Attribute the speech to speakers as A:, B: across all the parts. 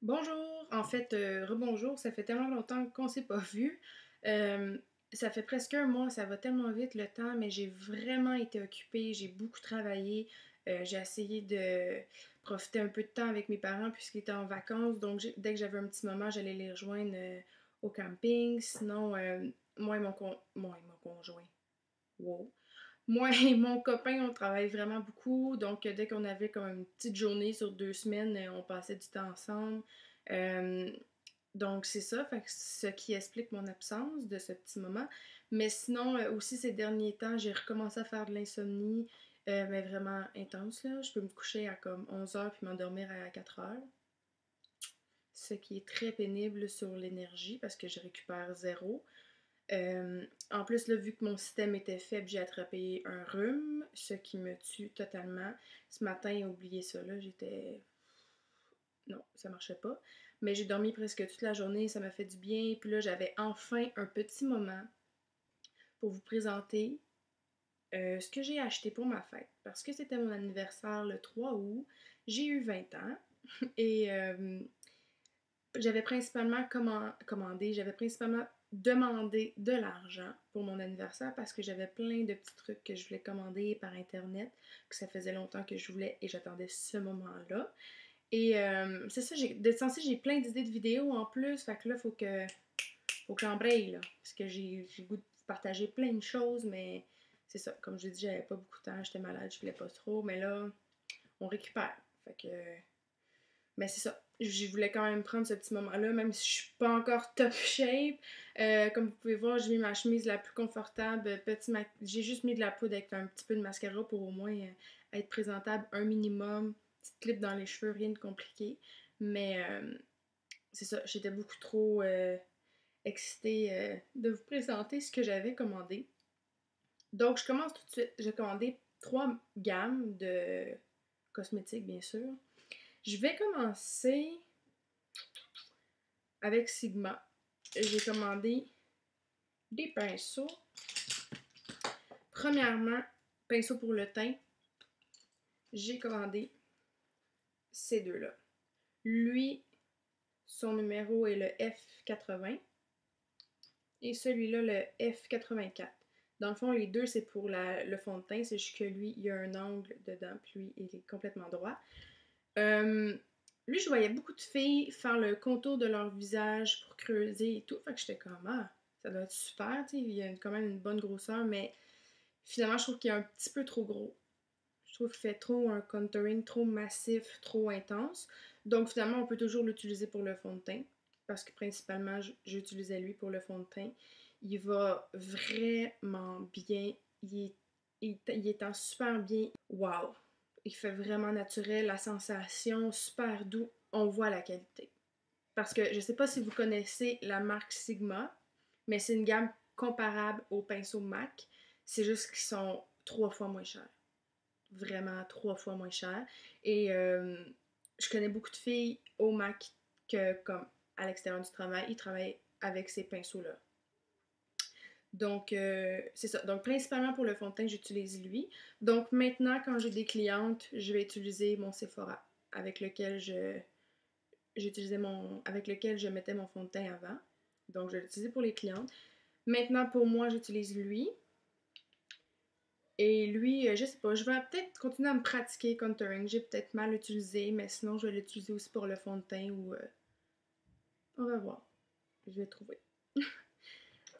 A: Bonjour, en fait, rebonjour, ça fait tellement longtemps qu'on s'est pas vu. Euh, Ça fait presque un mois, ça va tellement vite le temps, mais j'ai vraiment été occupée, j'ai beaucoup travaillé. J'ai essayé de profiter un peu de temps avec mes parents puisqu'ils étaient en vacances, donc dès que j'avais un petit moment, j'allais les rejoindre au camping. Sinon, moi et mon conjoint, wow. Moi et mon copain, on travaille vraiment beaucoup. Donc, dès qu'on avait comme une petite journée sur 2 semaines, on passait du temps ensemble. Euh, donc, c'est ça, fait que ce qui explique mon absence de ce petit moment. Mais sinon, aussi ces derniers temps, j'ai recommencé à faire de l'insomnie, mais vraiment intense, là. Je peux me coucher à comme 11 heures puis m'endormir à 4 heures. Ce qui est très pénible sur l'énergie parce que je récupère zéro. En plus, là, vu que mon système était faible, j'ai attrapé un rhume, ce qui me tue totalement. Ce matin, oublié ça, là, j'étais... Non, ça marchait pas. Mais j'ai dormi presque toute la journée, ça m'a fait du bien. Puis là, j'avais enfin un petit moment pour vous présenter ce que j'ai acheté pour ma fête. Parce que c'était mon anniversaire le 3 août. J'ai eu 20 ans et j'avais principalement commandé, j'avais principalement demandé de l'argent pour mon anniversaire parce que j'avais plein de petits trucs que je voulais commander par internet, que ça faisait longtemps que je voulais et j'attendais ce moment-là. Et c'est ça, de sensé, j'ai plein d'idées de vidéos en plus, fait que là, faut que j'embraye, là, parce que j'ai le goût de partager plein de choses, mais c'est ça, comme je l'ai dit, j'avais pas beaucoup de temps, j'étais malade, je voulais pas trop, mais là, on récupère. Fait que mais c'est ça. Je voulais quand même prendre ce petit moment-là, même si je suis pas encore top shape. Comme vous pouvez voir, j'ai mis ma chemise la plus confortable. J'ai juste mis de la poudre avec un petit peu de mascara pour au moins être présentable un minimum. Petite clip dans les cheveux, rien de compliqué. Mais c'est ça, j'étais beaucoup trop excitée de vous présenter ce que j'avais commandé. Donc, je commence tout de suite. J'ai commandé 3 gammes de cosmétiques, bien sûr. Je vais commencer avec Sigma. J'ai commandé des pinceaux. Premièrement, pinceau pour le teint. J'ai commandé ces deux-là. Lui, son numéro est le F80 et celui-là le F84. Dans le fond, les deux, c'est pour le fond de teint. C'est juste que lui, il y a un angle dedans, puis lui, il est complètement droit. Euh, Lui, je voyais beaucoup de filles faire le contour de leur visage pour creuser et tout. Fait que j'étais comme, ah, ça doit être super, tu sais, il y a quand même une bonne grosseur, mais finalement, je trouve qu'il est un petit peu trop gros. Je trouve qu'il fait trop un contouring trop massif, trop intense. Donc finalement, on peut toujours l'utiliser pour le fond de teint, parce que principalement, j'utilisais lui pour le fond de teint. Il va vraiment bien. Il étend super bien. Wow! Il fait vraiment naturel, la sensation, super doux. On voit la qualité. Parce que je sais pas si vous connaissez la marque Sigma, mais c'est une gamme comparable aux pinceaux MAC. C'est juste qu'ils sont 3 fois moins chers. Vraiment 3 fois moins chers. Et je connais beaucoup de filles au MAC que, comme à l'extérieur du travail, ils travaillent avec ces pinceaux-là. Donc, c'est ça. Donc, principalement pour le fond de teint, j'utilise lui. Donc, maintenant, quand j'ai des clientes, je vais utiliser mon Sephora avec lequel avec lequel je mettais mon fond de teint avant. Donc, je l'utilise pour les clientes. Maintenant, pour moi, j'utilise lui. Et lui, je sais pas, je vais peut-être continuer à me pratiquer contouring. J'ai peut-être mal utilisé, mais sinon, je vais l'utiliser aussi pour le fond de teint ou on va voir. Je vais trouver.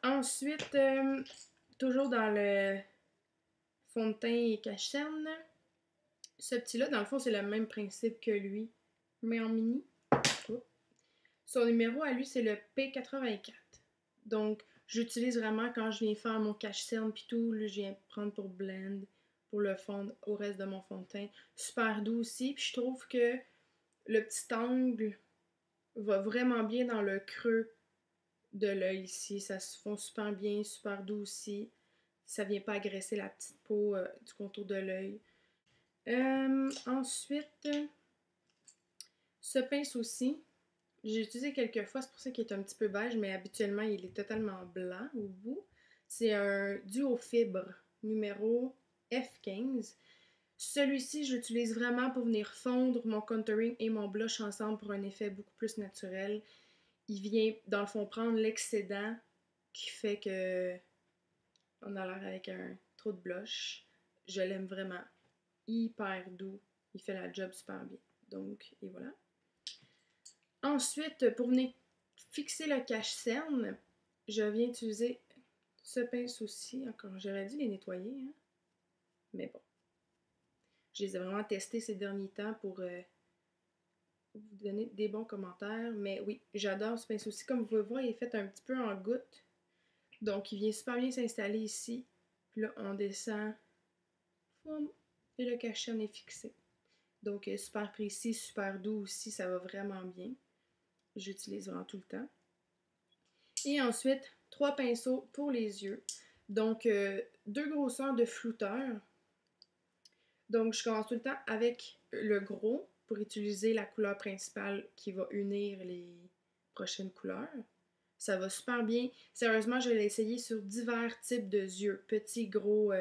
A: Ensuite, toujours dans le fond de teint et cache-cerne, ce petit-là, dans le fond, c'est le même principe que lui, mais en mini. Oups. Son numéro à lui, c'est le P84. Donc, j'utilise vraiment quand je viens faire mon cache-cerne puis tout. Là, je viens prendre pour blend, pour le fond au reste de mon fond de teint. Super doux aussi. Puis je trouve que le petit angle va vraiment bien dans le creux de l'œil ici. Ça se fond super bien, super doux aussi. Ça vient pas agresser la petite peau du contour de l'œil. Ensuite, ce pince aussi, j'ai utilisé quelques fois, c'est pour ça qu'il est un petit peu beige, mais habituellement il est totalement blanc au bout. C'est un duo fibre numéro F15. Celui-ci, je l'utilise vraiment pour venir fondre mon contouring et mon blush ensemble pour un effet beaucoup plus naturel. Il vient, dans le fond, prendre l'excédent qui fait que on a l'air avec un trop de blush. Je l'aime vraiment. Hyper doux. Il fait la job super bien. Donc, et voilà. Ensuite, pour venir fixer le cache-cerne, je viens utiliser ce pinceau-ci. Encore, j'aurais dû les nettoyer, hein? Mais bon. Je les ai vraiment testés ces derniers temps pour vous donner des bons commentaires. Mais oui, j'adore ce pinceau-ci. Comme vous pouvez voir, il est fait un petit peu en goutte. Donc, il vient super bien s'installer ici. Puis là, on descend. Et le cache-cerne est fixé. Donc, super précis, super doux aussi. Ça va vraiment bien. J'utilise vraiment tout le temps. Et ensuite, 3 pinceaux pour les yeux. Donc, 2 grosseurs de flouteur. Donc, je commence tout le temps avec le gros pour utiliser la couleur principale qui va unir les prochaines couleurs. Ça va super bien. Sérieusement, je vais l'essayer sur divers types de yeux. Petits, gros,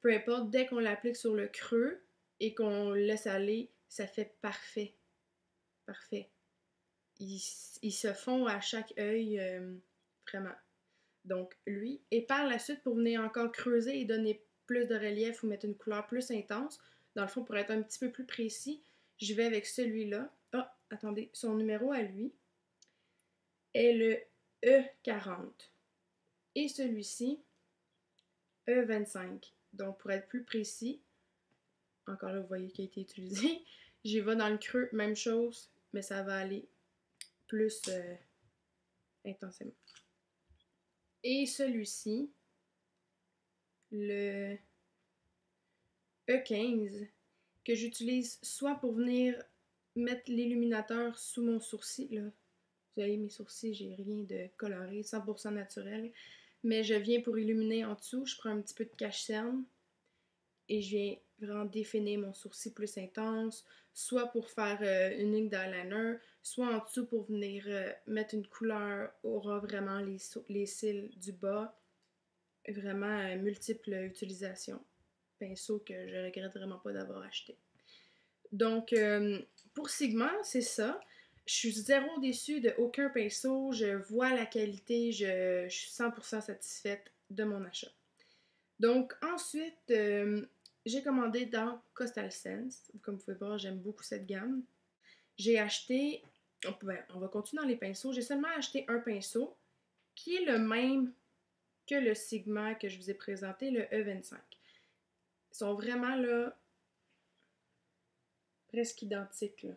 A: peu importe. Dès qu'on l'applique sur le creux et qu'on le laisse aller, ça fait parfait. Parfait. Il se fond à chaque œil, vraiment. Donc, lui. Et par la suite, pour venir encore creuser et donner plus de relief ou mettre une couleur plus intense, dans le fond, pour être un petit peu plus précis, je vais avec celui-là. Ah, attendez, son numéro à lui est le E40. Et celui-ci, E25. Donc, pour être plus précis, encore là, vous voyez qui a été utilisé, j'y vais dans le creux, même chose, mais ça va aller plus intensément. Et celui-ci, le E15, que j'utilise soit pour venir mettre l'illuminateur sous mon sourcil, là. Vous voyez mes sourcils, j'ai rien de coloré, 100% naturel. Mais je viens pour illuminer en dessous, je prends un petit peu de cache-cerne et je viens vraiment définir mon sourcil plus intense, soit pour faire une ligne d'eyeliner, soit en dessous pour venir mettre une couleur aura vraiment les cils du bas. Vraiment multiples utilisations. Pinceau que je regrette vraiment pas d'avoir acheté. Donc, pour Sigma, c'est ça. Je suis zéro déçue de aucun pinceau. Je vois la qualité. Je suis 100% satisfaite de mon achat. Donc, ensuite, j'ai commandé dans Coastal Scents. Comme vous pouvez voir, j'aime beaucoup cette gamme. J'ai acheté... on va continuer dans les pinceaux. J'ai seulement acheté un pinceau qui est le même que le Sigma que je vous ai présenté, le E25. Ils sont vraiment là presque identiques. Là.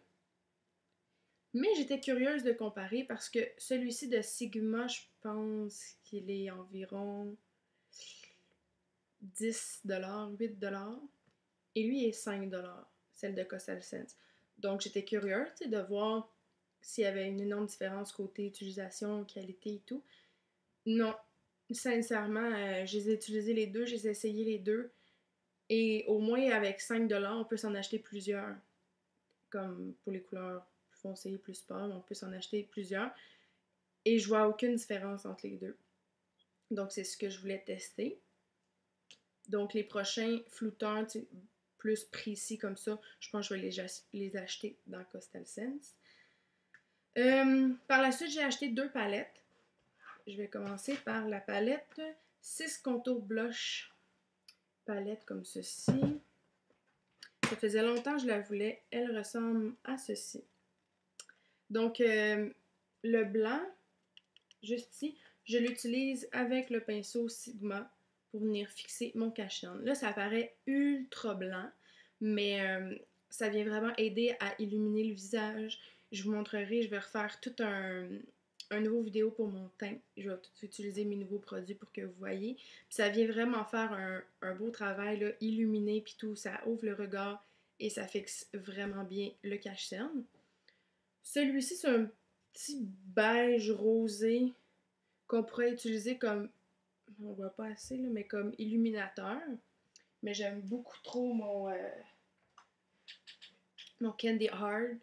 A: Mais j'étais curieuse de comparer parce que celui-ci de Sigma, je pense qu'il est environ 10$, 8$. Et lui est 5$, celle de Coastal Scents. Donc j'étais curieuse de voir s'il y avait une énorme différence côté utilisation, qualité et tout. Non, sincèrement, je les ai utilisés les deux, je les ai essayés les deux. Et au moins avec 5$, on peut s'en acheter plusieurs. Comme pour les couleurs plus foncées, plus pâles, on peut s'en acheter plusieurs. Et je vois aucune différence entre les deux. Donc c'est ce que je voulais tester. Donc les prochains flouteurs plus précis comme ça, je pense que je vais les acheter dans Coastal Scents. Par la suite, j'ai acheté 2 palettes. Je vais commencer par la palette 6 contours blush. Palette comme ceci. Ça faisait longtemps que je la voulais. Elle ressemble à ceci. Donc, le blanc, juste ici, je l'utilise avec le pinceau Sigma pour venir fixer mon cache-cerne. Là, ça paraît ultra blanc, mais ça vient vraiment aider à illuminer le visage. Je vous montrerai, je vais refaire tout un nouveau vidéo pour mon teint. Je vais tout utiliser mes nouveaux produits pour que vous voyez. Puis ça vient vraiment faire un beau travail, là, illuminé, puis tout. Ça ouvre le regard et ça fixe vraiment bien le cache-cerne. Celui-ci, c'est un petit beige rosé qu'on pourrait utiliser comme, on voit pas assez, là, mais comme illuminateur. Mais j'aime beaucoup trop mon Candy Hard.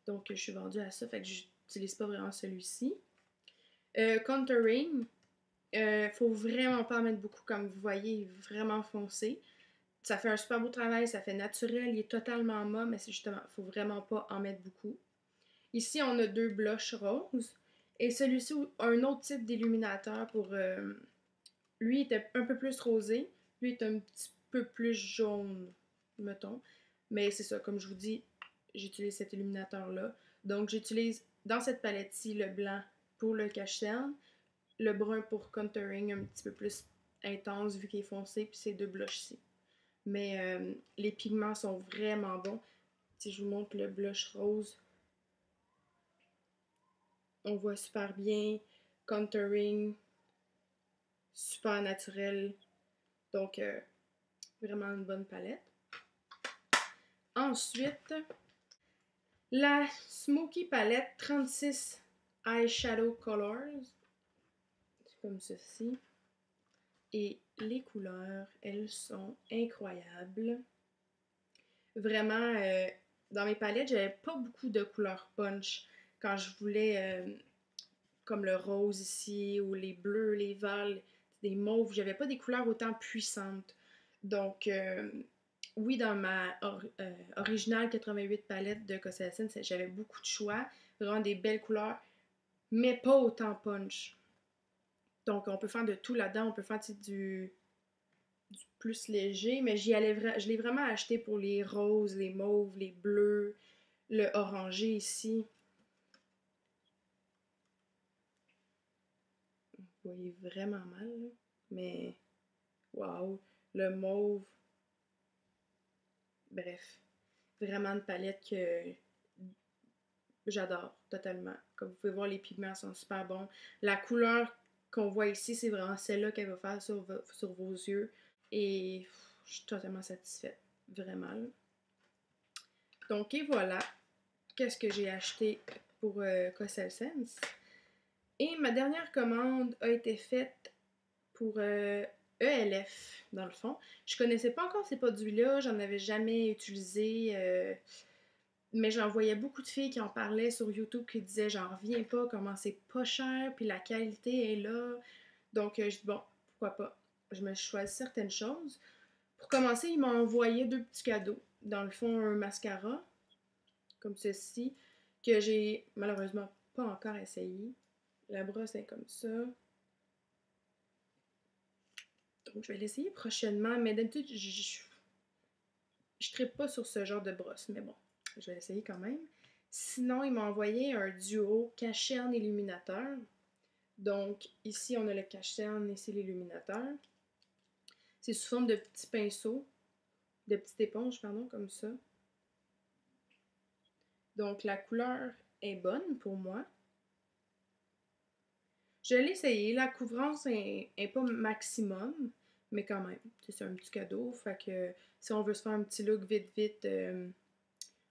A: Donc, je suis vendue à ça, fait que j'utilise pas vraiment celui-ci. Contouring, faut vraiment pas en mettre beaucoup, comme vous voyez, il est vraiment foncé. Ça fait un super beau travail, ça fait naturel, il est totalement mat, mais c'est justement, il faut vraiment pas en mettre beaucoup. Ici, on a deux blushs roses. Et celui-ci a un autre type d'illuminateur pour... lui était un peu plus rosé. Lui est un petit peu plus jaune, mettons. Mais c'est ça, comme je vous dis, j'utilise cet illuminateur-là. Donc, j'utilise dans cette palette-ci le blanc pour le cache-cerne, le brun pour contouring un petit peu plus intense vu qu'il est foncé, puis ces deux blushs-ci. Mais les pigments sont vraiment bons. Si je vous montre le blush rose, on voit super bien, contouring, super naturel. Donc, vraiment une bonne palette. Ensuite, la Smoky Palette 36 Eyeshadow Colors. C'est comme ceci. Et les couleurs, elles sont incroyables. Vraiment, dans mes palettes, j'avais pas beaucoup de couleurs punch. Quand je voulais, comme le rose ici, ou les bleus, les verts, des mauves, j'avais pas des couleurs autant puissantes. Donc, oui, dans ma originale 88 palette de Cossalcine, j'avais beaucoup de choix, vraiment des belles couleurs, mais pas autant punch. Donc, on peut faire de tout là-dedans. On peut faire du plus léger, mais je l'ai vraiment acheté pour les roses, les mauves, les bleus, le orangé ici. Vous voyez vraiment mal, là. Mais waouh, le mauve. Bref, vraiment une palette que j'adore totalement. Comme vous pouvez voir, les pigments sont super bons. La couleur qu'on voit ici, c'est vraiment celle-là qu'elle va faire sur vos yeux. Et je suis totalement satisfaite. Vraiment. Donc, et voilà. Qu'est-ce que j'ai acheté pour Cossel Sense. Et ma dernière commande a été faite pour ELF, dans le fond. Je connaissais pas encore ces produits-là, j'en avais jamais utilisé, mais j'en voyais beaucoup de filles qui en parlaient sur YouTube qui disaient j'en reviens pas, comment c'est pas cher, puis la qualité est là. Donc je dis bon, pourquoi pas. Je me choisis certaines choses. Pour commencer, ils m'ont envoyé deux petits cadeaux. Dans le fond, un mascara, comme ceci, que j'ai malheureusement pas encore essayé. La brosse est comme ça. Donc, je vais l'essayer prochainement, mais d'habitude, je trippe pas sur ce genre de brosse, mais bon, je vais essayer quand même. Sinon, il m'a envoyé un duo cache-cerne illuminateur. Donc, ici, on a le cache-cerne, ici l'illuminateur. C'est sous forme de petits pinceaux, de petites éponges, pardon, comme ça. Donc, la couleur est bonne pour moi. Je l'ai essayé, la couvrance est pas maximum, mais quand même, c'est un petit cadeau. Fait que si on veut se faire un petit look vite vite,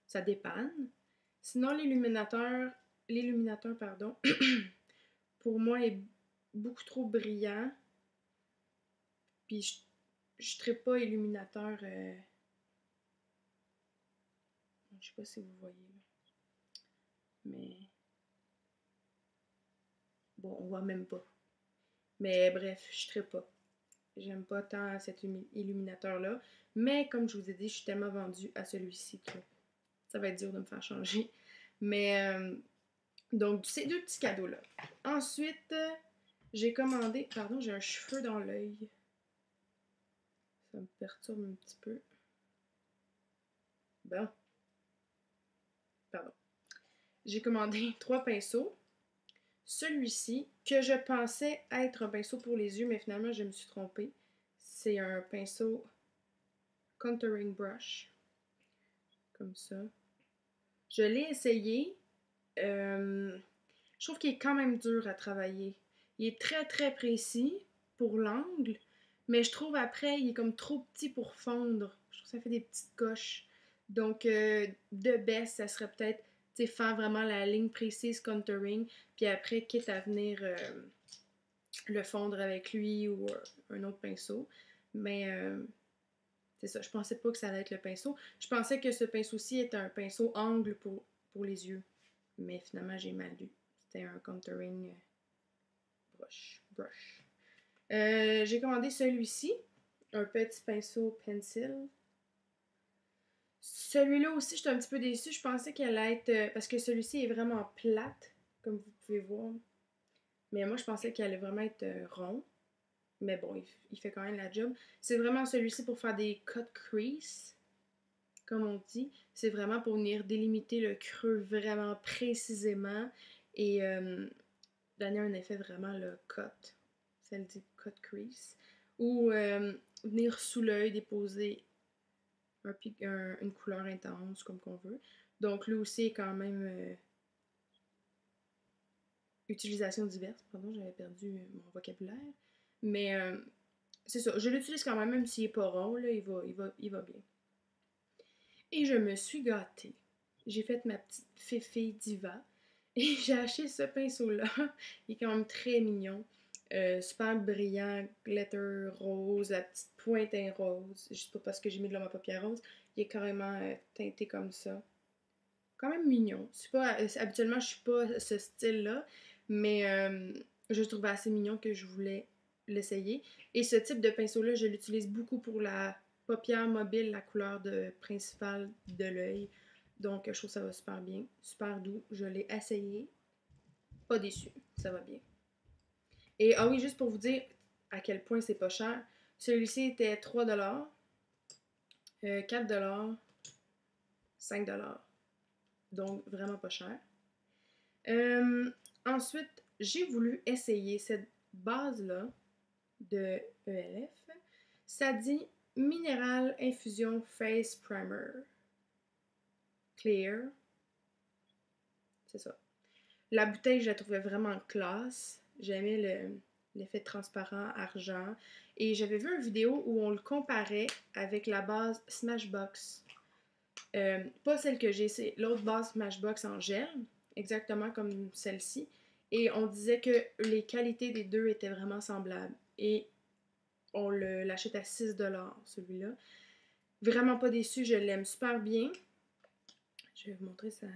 A: ça dépanne. Sinon, l'illuminateur, pardon, pour moi est beaucoup trop brillant. Puis je ne pas illuminateur. Je sais pas si vous voyez là. Mais bon, on voit même pas. Mais bref, je ne pas. J'aime pas tant cet illuminateur-là. Mais comme je vous ai dit, je suis tellement vendue à celui-ci que ça va être dur de me faire changer. Mais donc, ces deux petits cadeaux-là. Ensuite, j'ai commandé. Pardon, j'ai un cheveu dans l'œil. Ça me perturbe un petit peu. Bon. Pardon. J'ai commandé trois pinceaux. Celui-ci, que je pensais être un pinceau pour les yeux, mais finalement, je me suis trompée. C'est un pinceau contouring brush. Comme ça. Je l'ai essayé. Je trouve qu'il est quand même dur à travailler. Il est très très précis pour l'angle, mais je trouve après, il est comme trop petit pour fondre. Je trouve que ça fait des petites coches. Donc, de best, ça serait peut-être faire vraiment la ligne précise contouring, puis après, quitte à venir le fondre avec lui ou un autre pinceau. Mais c'est ça, je pensais pas que ça allait être le pinceau. Je pensais que ce pinceau-ci était un pinceau angle pour les yeux. Mais finalement, j'ai mal lu. C'était un contouring brush. J'ai commandé celui-ci. un petit pinceau pencil. Celui-là aussi, j'étais un petit peu déçue. Je pensais qu'elle allait être... parce que celui-ci est vraiment plate, comme vous pouvez voir. Mais moi, je pensais qu'elle allait vraiment être rond. Mais bon, il fait quand même la job. C'est vraiment celui-ci pour faire des cut crease, comme on dit. C'est vraiment pour venir délimiter le creux vraiment précisément et donner un effet vraiment le cut. Ça le dit cut crease. Ou venir sous l'œil déposer une couleur intense comme qu'on veut. Donc lui aussi est quand même utilisation diverse. Pardon, j'avais perdu mon vocabulaire. Mais c'est ça, je l'utilise quand même s'il n'est pas rond, là, il va bien. Et je me suis gâtée. J'ai fait ma petite féfé diva et j'ai acheté ce pinceau-là. Il est quand même très mignon. Super brillant, glitter rose, la petite pointe est rose. Juste pas parce que j'ai mis de la paupière rose. Il est carrément teinté comme ça. Quand même mignon. C'est pas, habituellement, je suis pas ce style-là, mais je le trouvais assez mignon que je voulais l'essayer. Et ce type de pinceau-là, je l'utilise beaucoup pour la paupière mobile, la couleur principale de l'œil. Donc, je trouve que ça va super bien, super doux. Je l'ai essayé. Pas déçu, ça va bien. Et ah oui, juste pour vous dire à quel point c'est pas cher, celui-ci était 3$, 4$, 5$. Donc, vraiment pas cher. Ensuite, j'ai voulu essayer cette base-là de ELF. Ça dit Mineral Infusion Face Primer. Clear. C'est ça. La bouteille, je la trouvais vraiment classe. J'aimais l'effet transparent, argent. Et j'avais vu une vidéo où on le comparait avec la base Smashbox. Pas celle que j'ai, c'est l'autre base Smashbox en gel, exactement comme celle-ci. Et on disait que les qualités des deux étaient vraiment semblables. Et on l'achète à 6$, celui-là. Vraiment pas déçu, je l'aime super bien. Je vais vous montrer sa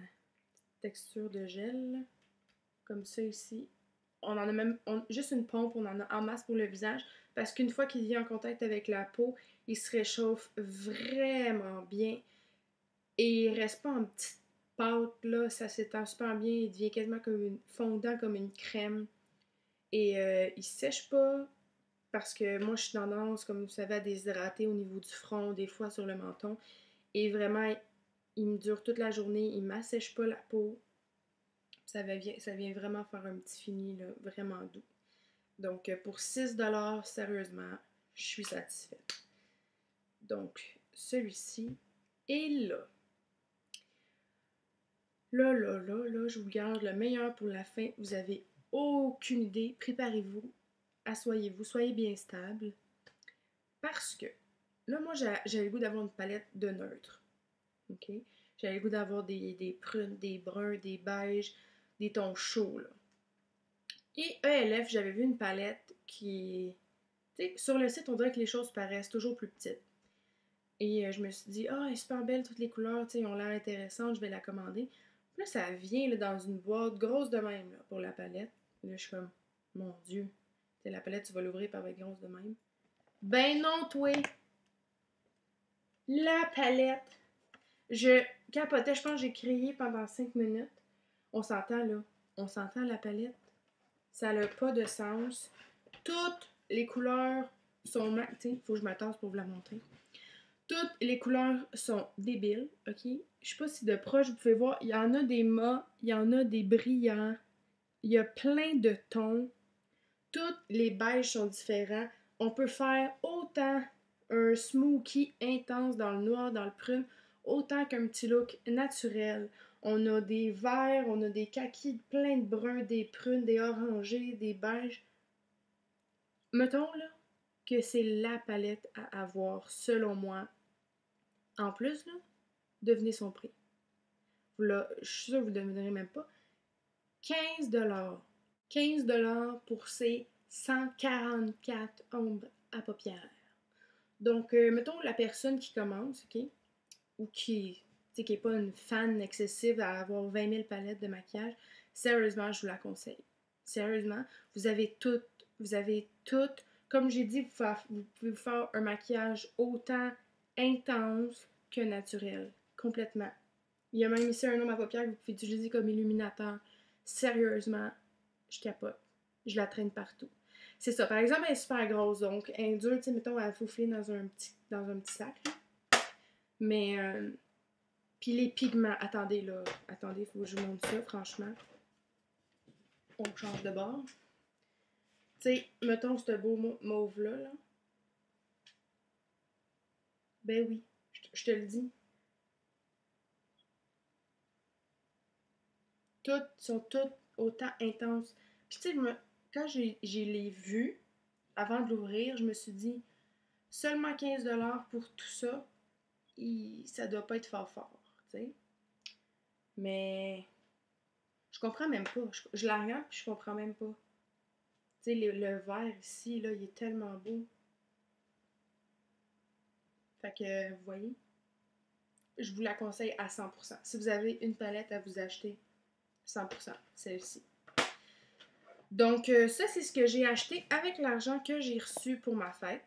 A: texture de gel. Comme ça ici. On en a même juste une pompe, on en a en masse pour le visage. Parce qu'une fois qu'il vient en contact avec la peau, il se réchauffe vraiment bien. Et il reste pas en petite pâte, là. Ça s'étend super bien. Il devient quasiment comme fondant, comme une crème. Et il sèche pas. Parce que moi, je suis tendance, comme vous savez, à déshydrater au niveau du front, des fois sur le menton. Et vraiment, il me dure toute la journée. Il m'assèche pas la peau. Ça vient vraiment faire un petit fini, là, vraiment doux. Donc, pour 6$, sérieusement, je suis satisfaite. Donc, celui-ci est là. Là, je vous garde le meilleur pour la fin. Vous avez aucune idée. Préparez-vous, asseyez-vous, soyez bien stable. Parce que, là, moi, j'avais le goût d'avoir une palette de neutre. OK? J'avais le goût d'avoir des prunes, des bruns, des beiges, des tons chauds, là. Et ELF, j'avais vu une palette qui... Tu sais, sur le site, on dirait que les choses paraissent toujours plus petites. Et je me suis dit, ah, elle est super belle, toutes les couleurs, tu sais, ils ont l'air intéressantes, je vais la commander. Puis là, ça vient là, dans une boîte grosse de même là, pour la palette. Et là, je suis comme, mon Dieu, tu sais, la palette, tu vas l'ouvrir, par être grosse de même. Ben non, toi! La palette! Je capotais, je pense que j'ai crié pendant 5 minutes. On s'entend, là. On s'entend, la palette. Ça n'a pas de sens. Toutes les couleurs sont... Tu sais, il faut que je m'attende pour vous la montrer. Toutes les couleurs sont débiles, ok? Je sais pas si de proche vous pouvez voir, il y en a des mats, il y en a des brillants, il y a plein de tons. Toutes les beiges sont différents. On peut faire autant un smoky intense dans le noir, dans le prune, autant qu'un petit look naturel. On a des verts, on a des kakis, plein de bruns, des prunes, des orangés, des beiges. Mettons là que c'est la palette à avoir, selon moi. En plus, là, devinez son prix. Là, je suis sûre que vous ne devinerez même pas. 15$. 15$ pour ces 144 ombres à paupières. Donc, mettons la personne qui commence, OK, ou qui n'est pas une fan excessive à avoir 20 000 palettes de maquillage, sérieusement, je vous la conseille. Sérieusement, vous avez toutes comme j'ai dit, vous pouvez vous faire un maquillage autant intense que naturel. Complètement. Il y a même ici un homme à paupières que vous pouvez utiliser comme illuminateur. Sérieusement, je capote. Je la traîne partout. C'est ça. Par exemple, elle est super grosse, donc elle est dure, tu sais, mettons, à faufiler dans un petit sac. Mais, puis les pigments, attendez là, attendez, faut que je vous montre ça, franchement. On change de bord. Tu sais, mettons ce beau mauve-là, là. Ben oui, je te le dis. Toutes sont toutes autant intenses. Puis tu sais, quand j'ai les vus, avant de l'ouvrir, je me suis dit, seulement 15$ pour tout ça, ça doit pas être fort fort, tu sais. Mais je comprends même pas. Je la regarde puis je comprends même pas. Tu sais, le vert ici, là, il est tellement beau. Fait que, vous voyez, je vous la conseille à 100%. Si vous avez une palette à vous acheter, 100%, celle-ci. Donc, ça, c'est ce que j'ai acheté avec l'argent que j'ai reçu pour ma fête.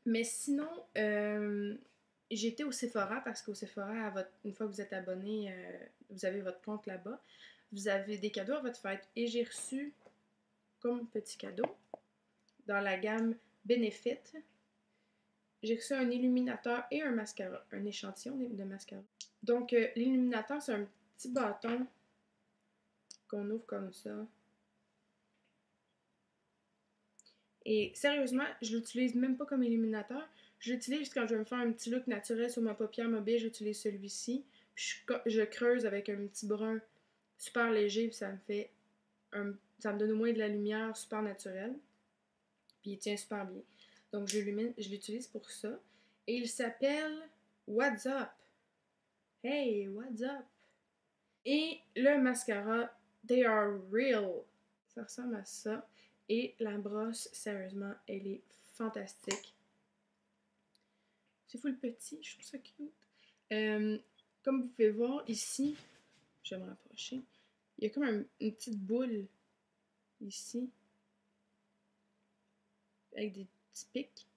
A: Mais sinon, j'ai été au Sephora parce qu'au Sephora, une fois que vous êtes abonné, vous avez votre compte là-bas. Vous avez des cadeaux à votre fête. Et j'ai reçu, comme petit cadeau, dans la gamme Benefit, j'ai reçu un illuminateur et un mascara, un échantillon de mascara. Donc, l'illuminateur, c'est un petit bâton qu'on ouvre comme ça. Et sérieusement, je l'utilise même pas comme illuminateur. Je l'utilise quand je veux me faire un petit look naturel sur ma paupière mobile, j'utilise celui-ci. Puis je creuse avec un petit brun super léger, puis ça me donne au moins de la lumière super naturelle. Puis il tient super bien. Donc je l'utilise pour ça. Et il s'appelle What's Up. Hey, what's up? Et le mascara, They Are Real. Ça ressemble à ça. Et la brosse, sérieusement, elle est fantastique. C'est full petit, je trouve ça cute. Comme vous pouvez voir ici, je vais me rapprocher, il y a comme une petite boule ici, avec des petits pics.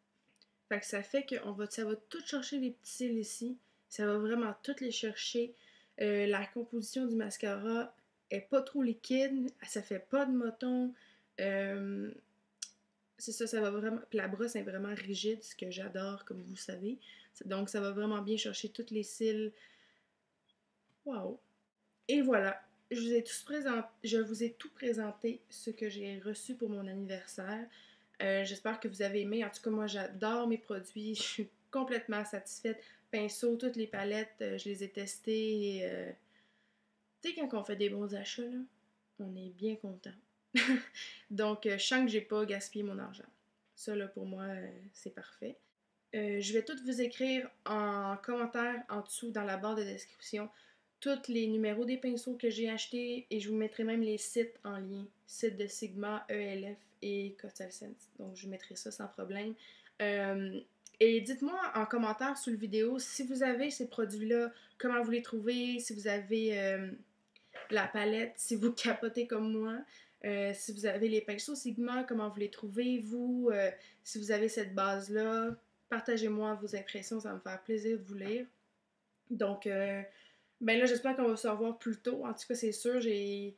A: Fait que ça fait que ça va tout chercher les petits cils ici. Ça va vraiment tout les chercher. La composition du mascara est pas trop liquide, ça fait pas de moton. C'est ça, ça va vraiment. Puis la brosse est vraiment rigide, ce que j'adore, comme vous savez. Donc ça va vraiment bien chercher tous les cils. Wow! Et voilà, je vous ai tout présenté ce que j'ai reçu pour mon anniversaire. J'espère que vous avez aimé. En tout cas, moi, j'adore mes produits. Je suis complètement satisfaite. Pinceau, toutes les palettes, je les ai testées. Tu sais, quand on fait des bons achats, là, on est bien content. Donc, je sens que j'ai pas gaspillé mon argent. Ça, là, pour moi, c'est parfait. Je vais tout vous écrire en commentaire en dessous dans la barre de description tous les numéros des pinceaux que j'ai achetés et je vous mettrai même les sites en lien. Sites de Sigma, ELF et Coastal Scents. Donc je vous mettrai ça sans problème. Et dites-moi en commentaire sous la vidéo si vous avez ces produits-là, comment vous les trouvez, si vous avez la palette, si vous capotez comme moi. Si vous avez les pinceaux Sigma, comment vous les trouvez, vous, si vous avez cette base-là, partagez-moi vos impressions, ça va me faire plaisir de vous lire. Donc, ben là, j'espère qu'on va se revoir plus tôt. En tout cas, c'est sûr, j'ai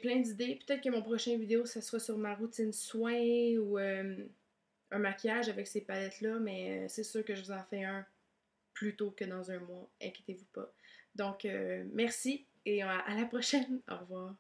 A: plein d'idées. Peut-être que mon prochain vidéo, ça sera sur ma routine soin ou un maquillage avec ces palettes-là, mais c'est sûr que je vous en fais un plus tôt que dans un mois. Inquiétez-vous pas. Donc, merci et à la prochaine. Au revoir.